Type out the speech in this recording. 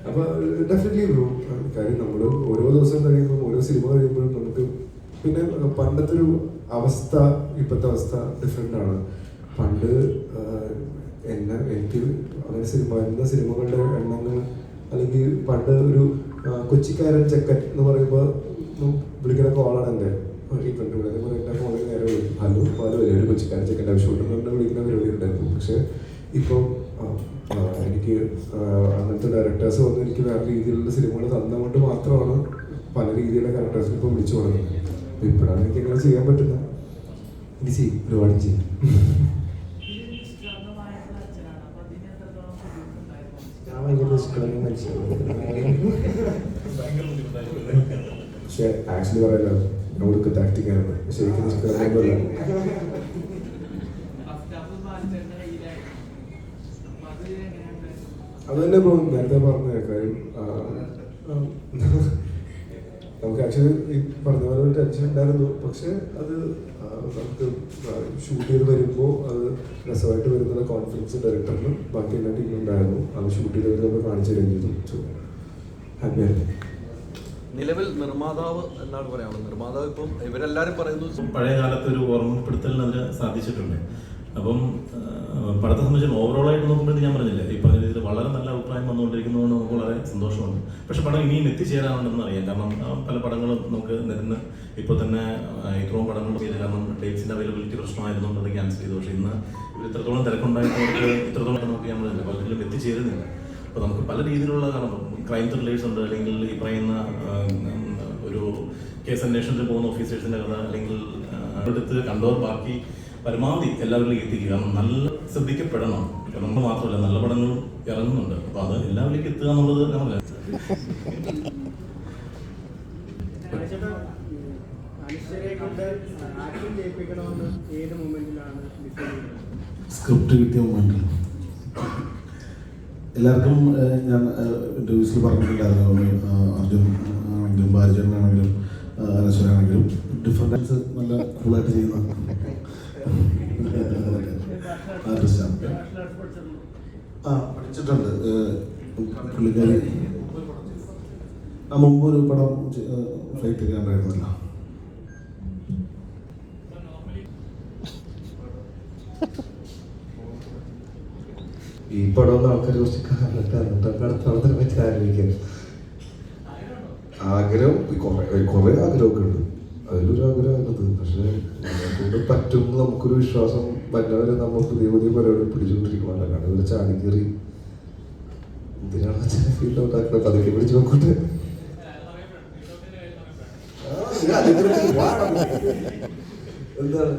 അപ്പൊ definitely bro, കാര്യം നമ്മൾ ഓരോ ദിവസം കഴിയുമ്പോൾ ഓരോ സിനിമ കഴിയുമ്പോഴും നമുക്ക് പിന്നെ പണ്ടത്തെ ഒരു അവസ്ഥ ഇപ്പോഴത്തെ അവസ്ഥ ഡിഫറെൻ്റ് ആണ്. പണ്ട് എനിക്ക് അങ്ങനെ വരുന്ന സിനിമകളുടെ എണ്ണങ്ങൾ, അല്ലെങ്കിൽ പണ്ട് ഒരു കൊച്ചിക്കാരൻ ചെക്കൻ എന്ന് പറയുമ്പോൾ വിളിക്കുന്ന കോളാണ് എൻ്റെ ഈ പെണ്ണുകൾ. അതേപോലെ എൻ്റെ ഫോണിൽ നേരെ വിളിക്കും, ഹലോ ഹലോ വലിയ ഒരു കൊച്ചിക്കാരൻ ചെക്കൻ്റെ ആവശ്യമുണ്ട് എന്ന് വിളിക്കുന്ന പരിപാടി ഉണ്ടായിരുന്നു. പക്ഷേ ഇപ്പം എനിക്ക് അങ്ങനത്തെ ഡയറക്ടേഴ്സ് വന്ന് എനിക്ക് വേറെ രീതിയിലുള്ള സിനിമകൾ തന്നുകൊണ്ട് മാത്രമാണ് പല രീതിയിലുള്ള ക്യാരക്ടേഴ്സിന് ഇപ്പോൾ വിളിച്ചു തുടങ്ങുന്നത്. അപ്പോൾ ഇപ്പോഴാണ് എനിക്ക് അങ്ങനെ ചെയ്യാൻ പറ്റുന്നത്. ഇനി ചെയ്യും, ഒരുപാട് ചെയ്യും. ഞാൻ ഭയങ്കര നിഷ്കളങ്കം മനസ്സിലാവും. പക്ഷെ ആക്ച്വലി പറയല്ല, എന്നോട് താക്ടിക്കാണ് ശരിക്കും നിഷ്കളങ്കമല്ല. അത് തന്നെ ഇപ്പോൾ നേരത്തെ പറഞ്ഞ കാര്യം, നമുക്ക് ആക്ച്വലി ഈ പറഞ്ഞ പോലെ ഒരു ടെൻഷൻ ഉണ്ടായിരുന്നു. പക്ഷെ അത് നമുക്ക് ഷൂട്ട് ചെയ്ത് വരുമ്പോൾ അത് രസമായിട്ട് വരുന്ന കോൺഫിഡൻസ് ഡയറക്ടറിനും ബാക്കി എല്ലാ ടീമിനും ഉണ്ടായിരുന്നു. അത് ഷൂട്ട് ചെയ്ത് നമ്മൾ കാണിച്ചു തരുകയും ചെയ്തു. സോ ഹാപ്പിയാണ്. നിലവിൽ നിർമ്മാതാവ് എന്നാണ് പറയാനുള്ളത്. നിർമ്മാതാവ് ഇപ്പം ഇവരെല്ലാവരും പറയുന്നു പഴയ കാലത്ത് ഒരു ഓർമ്മപ്പെടുത്തലിന് അതിന് സാധിച്ചിട്ടുണ്ട്. അപ്പം പടത്തെ സംബന്ധിച്ച് ഓവറോളായിട്ട് നോക്കുമ്പോൾ ഞാൻ പറഞ്ഞില്ലേ, ഈ പറഞ്ഞ രീതിയിൽ വളരെ നല്ല അഭിപ്രായം വന്നുകൊണ്ടിരിക്കുന്നതുകൊണ്ട് നമുക്ക് വളരെ സന്തോഷമുണ്ട്. പക്ഷെ പടം ഇനിയും എത്തിച്ചേരാനുണ്ടെന്ന് അറിയാം. കാരണം പല പടങ്ങളും നമുക്ക് നിരന്ന് ഇപ്പോൾ തന്നെ ഇത്രയും പടങ്ങൾ ചെയ്ത്, കാരണം ഡേറ്റ്സിൻ്റെ അവൈലബിലിറ്റി പ്രശ്നമായതുകൊണ്ട് അത് ക്യാൻസൽ ചെയ്തു. പക്ഷേ ഇന്ന് ഇത്രത്തോളം തിരക്കുണ്ടായിട്ട് അവർക്ക് ഇത്രത്തോളം നമുക്ക് ഞാൻ പറഞ്ഞില്ല പലരിലും എത്തിച്ചേരുന്നില്ല. അപ്പോൾ നമുക്ക് പല രീതിയിലുള്ള, കാരണം ക്രൈം ത്രില്ലേഴ്സ് ഉണ്ട്, അല്ലെങ്കിൽ ഈ പറയുന്ന ഒരു കേസ് അന്വേഷണത്തിൽ പോകുന്ന ഓഫീസേഴ്സിൻ്റെ കഥ, അല്ലെങ്കിൽ അടുത്ത് കണ്ടവർ ബാക്കി പരമാവധി എല്ലാവരിലേക്ക് എത്തിക്കുക. കാരണം നല്ല ശ്രദ്ധിക്കപ്പെടണം. നമ്മൾ മാത്രമല്ല, നല്ല പടങ്ങൾ ഇറങ്ങുന്നുണ്ട്. അപ്പോൾ അത് എല്ലാവരിലേക്ക് എത്തുക എന്നുള്ളത് നമ്മളല്ല. സ്ക്രിപ്റ്റ് കിട്ടിയ മൊമെന്റിൽ എല്ലാവർക്കും ഞാൻ ഇന്റർവ്യൂസിൽ പറഞ്ഞിട്ടുണ്ടായിരുന്നു. അർജുൻ ആണെങ്കിലും ബാലചേട്ടനാണെങ്കിലും അനശ്വരാണെങ്കിലും ഡിഫറൻസ് നല്ല കൂളായിട്ട് ചെയ്യുന്ന ആർട്ടിസ്റ്റാണ്. പഠിച്ചിട്ടുണ്ട് പുള്ളിക്കാരി. മുമ്പ് ഒരു പടം ഫൈറ്റ് ഒക്കെ ഉണ്ടായിരുന്നല്ലോ. ഈ പടം ആൾക്കാർ കുറച്ച് കാലത്തൊക്കെ അടുത്തവണത്തിനെ പറ്റി ആലോചിക്കാൻ ആഗ്രഹം, കുറെ ആഗ്രഹമൊക്കെ ഉണ്ട്. അതിലൊരു ആഗ്രഹമാണത്. പക്ഷെ കൊണ്ട് പറ്റും നമുക്കൊരു വിശ്വാസം വന്നവരെ നമ്മൾ പുതിയ പുതിയ പരിപാടി പിടിച്ചുകൊണ്ടിരിക്കണമല്ല. കാരണം ഒരു ചാടിക്കറി എന്തിനാണ് ഫീൽഡ് ഔട്ട് ആക്കുന്നത്? പതുക്കെ പിടിച്ചു നോക്കട്ടെ. എന്താണ്